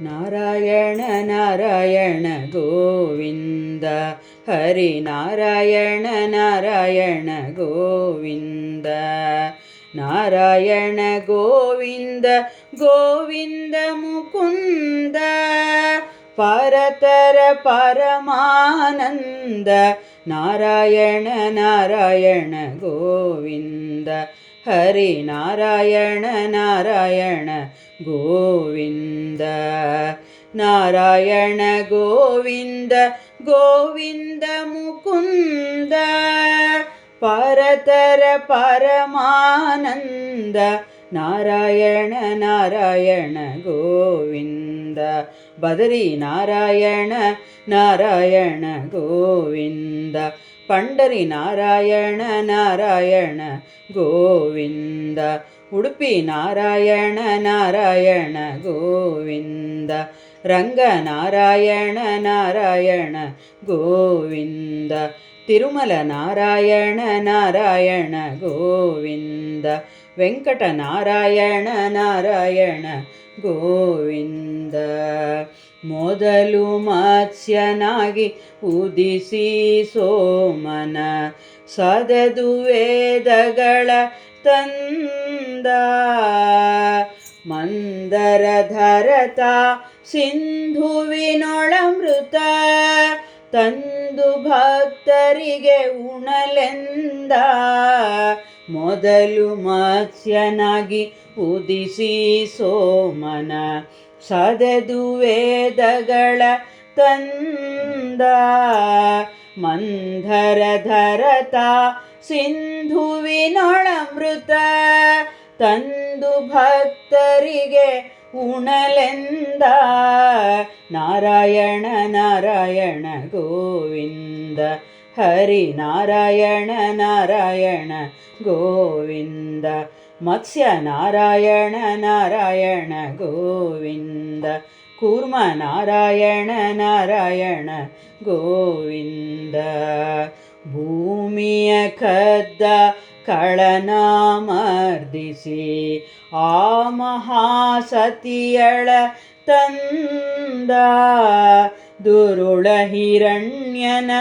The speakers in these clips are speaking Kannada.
ನಾರಾಯಣ ನಾರಾಯಣ ಗೋವಿಂದ ಹರಿ ನಾರಾಯಣ ನಾರಾಯಣ ಗೋವಿಂದ ನಾರಾಯಣ ಗೋವಿಂದ ಗೋವಿಂದ ಮುಕುಂದ ಪರತರ ಪರಮಾನಂದ ನಾರಾಯಣ ನಾರಾಯಣ ಗೋವಿಂದ ಹರಿ ನಾರಾಯಣ ನಾರಾಯಣ ಗೋವಿಂದ ನಾರಾಯಣ ಗೋವಿಂದ ಗೋವಿಂದ ಮುಕುಂದ ಪರತರ ಪರಮಾನಂದ ನಾರಾಯಣ ನಾರಾಯಣ ಗೋವಿಂದ ಬದರಿ ನಾರಾಯಣ ನಾರಾಯಣ ಗೋವಿಂದ ಪಂಡರಿ ನಾರಾಯಣ ನಾರಾಯಣ ಗೋವಿಂದ ಉಡುಪಿ ನಾರಾಯಣ ನಾರಾಯಣ ಗೋವಿಂದ ರಂಗ ನಾರಾಯಣ ನಾರಾಯಣ ಗೋವಿಂದ ತಿರುಮಲ ನಾರಾಯಣ ನಾರಾಯಣ ಗೋವಿಂದ ವೆಂಕಟ ನಾರಾಯಣ ನಾರಾಯಣ ಗೋವಿಂದ ಮೊದಲು ಮತ್ಸ್ಯನಾಗಿ ಉದಿಸಿ ಸೋಮನ ಸದದು ವೇದಗಳ ತಂದ ಮಂದರ ಧರತ ಸಿಂಧುವಿನೊಳಮೃತ ತಂದು ಭಕ್ತರಿಗೆ ಉಣಲೆಂದ ಮೊದಲು ಮತ್ಸ್ಯನಾಗಿ ಉದಿಸಿ ಸೋಮನ ಸದದು ವೇದಗಳ ತಂದ ಮಂದರ ಧರತ ಸಿಂಧುವಿನೊಳಮೃತ ತಂದು ಭಕ್ತರಿಗೆ ಉಣಲೆಂದ ನಾರಾಯಣ ನಾರಾಯಣ ಗೋವಿಂದ ಹರಿ ನಾರಾಯಣ ನಾರಾಯಣ ಗೋವಿಂದ ಮತ್ಸ್ಯ ನಾರಾಯಣ ನಾರಾಯಣ ಗೋವಿಂದ ಕೂರ್ಮ ನಾರಾಯಣ ನಾರಾಯಣ ಗೋವಿಂದ ಭೂಮಿಯ ಕದ್ದ ಕಳನ ಮರ್ದಿಸಿ ಆ ಮಹಾಸತಿಯಳ ತಂದ ದುರುಳ ಹಿರಣ್ಯನ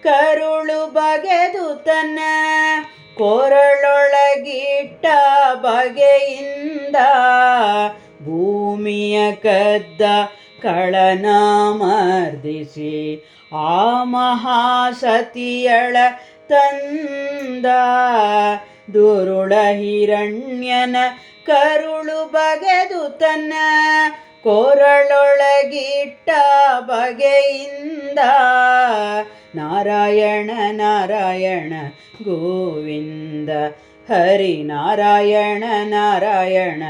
ಕರುಳು ಬಗೆದು ತನ್ನ ಕೊರಳೊಳಗಿಟ್ಟ ಬಗೆಯಿಂದ ಭೂಮಿಯ ಕದ್ದ ಕಳನ ಮರ್ದಿಸಿ ಆ ಮಹಾಸತಿಯಳ ತಂದ ದುರುಳ ಹಿರಣ್ಯನ ಕರುಳು ಬಗೆದು ತನ್ನ ಕೊರಳೊಳಗಿಟ್ಟ ಬಗೆಯಿಂದ ನಾರಾಯಣ ನಾರಾಯಣ ಗೋವಿಂದ ಹರಿ ನಾರಾಯಣ ನಾರಾಯಣ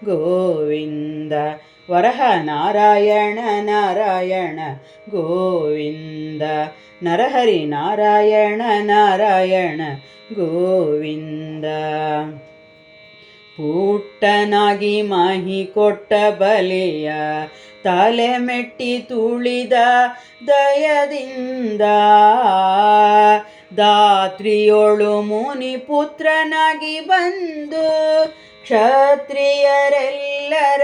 ಗೋವಿಂದ ವರಹ ನಾರಾಯಣ ನಾರಾಯಣ ಗೋವಿಂದ ನರಹರಿ ನಾರಾಯಣ ನಾರಾಯಣ ಗೋವಿಂದ ಪುಟ್ಟನಾಗಿ ಮಹಿ ಕೊಟ್ಟ ಬಲೆಯ ತಲೆ ಮೆಟ್ಟಿ ತುಳಿದ ದಯದಿಂದ ದಾತ್ರಿಯೋಳು ಮುನಿ ಪುತ್ರನಾಗಿ ಬಂದು ಕ್ಷತ್ರಿಯರೆಲ್ಲರ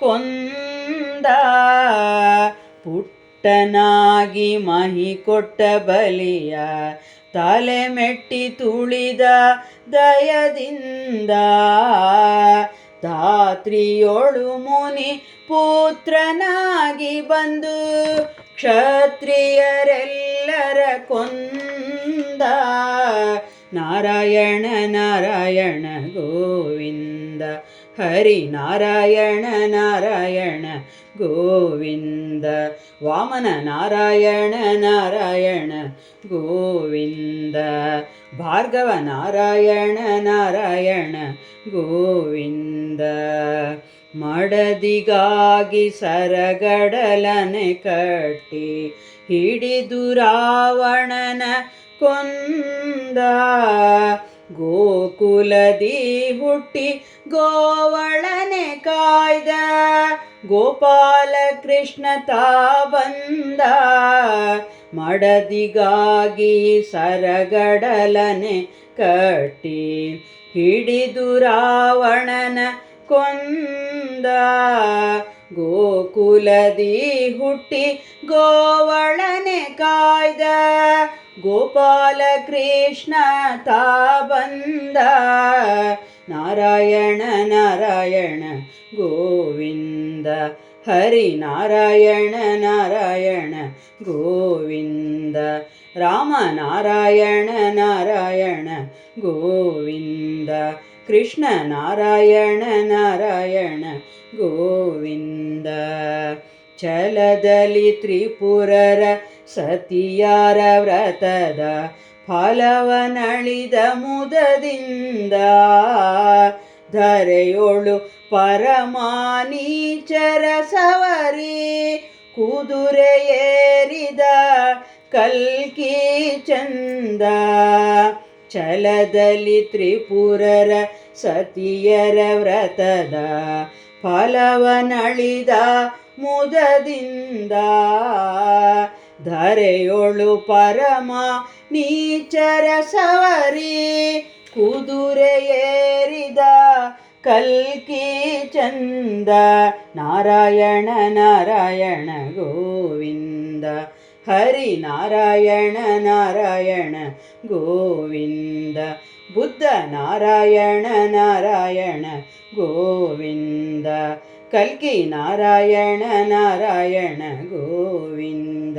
ಕೊಂದ ಪುಟ್ಟನಾಗಿ ಮಹಿ ಕೊಟ್ಟ ಬಲಿಯ ತಲೆ ಮೆಟ್ಟಿ ತುಳಿದ ದಯದಿಂದ ಧಾತ್ರಿಯೋಳು ಮುನಿ ಪುತ್ರನಾಗಿ ಬಂದು ಕ್ಷತ್ರಿಯರೆಲ್ಲರ ಕೊಂದ ನಾರಾಯಣ ನಾರಾಯಣ ಗೋವಿಂದ ಹರಿ ನಾರಾಯಣ ನಾರಾಯಣ ಗೋವಿಂದ ವಾಮನ ನಾರಾಯಣ ನಾರಾಯಣ ಗೋವಿಂದ ಭಾರ್ಗವ ನಾರಾಯಣ ನಾರಾಯಣ ಗೋವಿಂದ ಮಡದಿಗಾಗಿ ಸರಗಡಲನೆ ಕಟ್ಟಿ ಹಿಡಿದು ರಾವಣನ ಕೊಂದ ಗೋಕುಲದಿ ಹುಟ್ಟಿ ಗೋವಳನೆ ಕಾಯ್ದ ಗೋಪಾಲ ಕೃಷ್ಣ ತಾ ಬಂದ ಮಡದಿಗಾಗಿ ಸರಗಡಲನೆ ಕಟ್ಟಿ ಹಿಡಿದು ರಾವಣನ ಕೊಂದ ಗೋಕುಲದಿ ಗೋಕುಲದಿ ಹುಟ್ಟಿ ಗೋವಳನೆ ಕಾಯ್ದ ಗೋಪಾಲ ಕೃಷ್ಣ ತಾ ಬಂದ. ನಾರಾಯಣ ನಾರಾಯಣ ಗೋವಿಂದ ಹರಿ ನಾರಾಯಣ ನಾರಾಯಣ ಗೋವಿಂದ ರಾಮ ನಾರಾಯಣ ನಾರಾಯಣ ಗೋವಿಂದ ಕೃಷ್ಣ ನಾರಾಯಣ ನಾರಾಯಣ ಗೋವಿಂದ. ಛಲದಲ್ಲಿ ತ್ರಿಪುರರ ಸತಿಯಾರ ವ್ರತದ ಫಲವನಳಿದ ಮುದದಿಂದ ಧರೆಯೊಳು ಪರಮಾನೀಚರ ಸವರಿ ಕುದುರೆ ಏರಿದ ಕಲ್ಕಿ ಚಂದ. ಛಲದಲ್ಲಿ ತ್ರಿಪುರರ ಸತಿಯರ ವ್ರತದ ಫಲವನಳಿದ ಮುದದಿಂದ ಧರೆಯೊಳು ಪರಮ ನೀಚರ ಸವರಿ ಕುದುರೆ ಏರಿದ ಕಲ್ಕಿ ಚಂದ. ನಾರಾಯಣ ನಾರಾಯಣ ಗೋವಿಂದ ಹರಿ ನಾರಾಯಣ ನಾರಾಯಣ ಗೋವಿಂದ ಬುದ್ಧ ನಾರಾಯಣ ನಾರಾಯಣ ಗೋವಿಂದ ಕಲ್ಕಿ ನಾರಾಯಣ ನಾರಾಯಣ ಗೋವಿಂದ.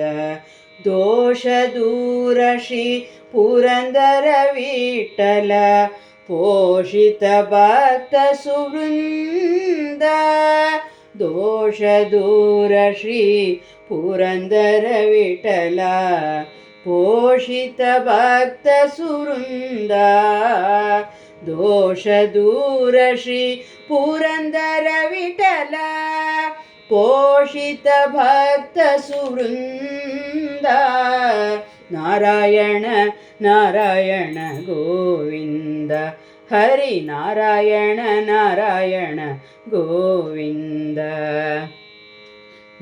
ದೋಷ ದೂರ ಶ್ರೀ ಪುರಂದರ ವಿಠಲ ಪೋಷಿತ ಭಕ್ತ ಸುವೃಂದ. ದೋಷ ದೂರ ಶ್ರೀ ಪುರಂದರ ವಿಠಲ ಪೋಷಿತ ಭಕ್ತ ಸುವೃಂದ. ದೋಷ ದೂರ ಶ್ರೀ ಪುರಂದರ ವಿಠಲ ಪೋಷಿತ ಭಕ್ತ ಸುವೃಂದ. ನಾರಾಯಣ ನಾರಾಯಣ ಗೋವಿಂದ ಹರಿ ನಾರಾಯಣ ನಾರಾಯಣ ಗೋವಿಂದ.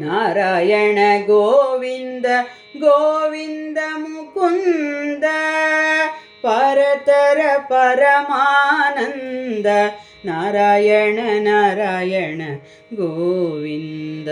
ನಾರಾಯಣ ಗೋವಿಂದ ಗೋವಿಂದ ಮುಕುಂದ ಪರತರ ಪರಮಾನಂದ. ನಾರಾಯಣ ನಾರಾಯಣ ಗೋವಿಂದ.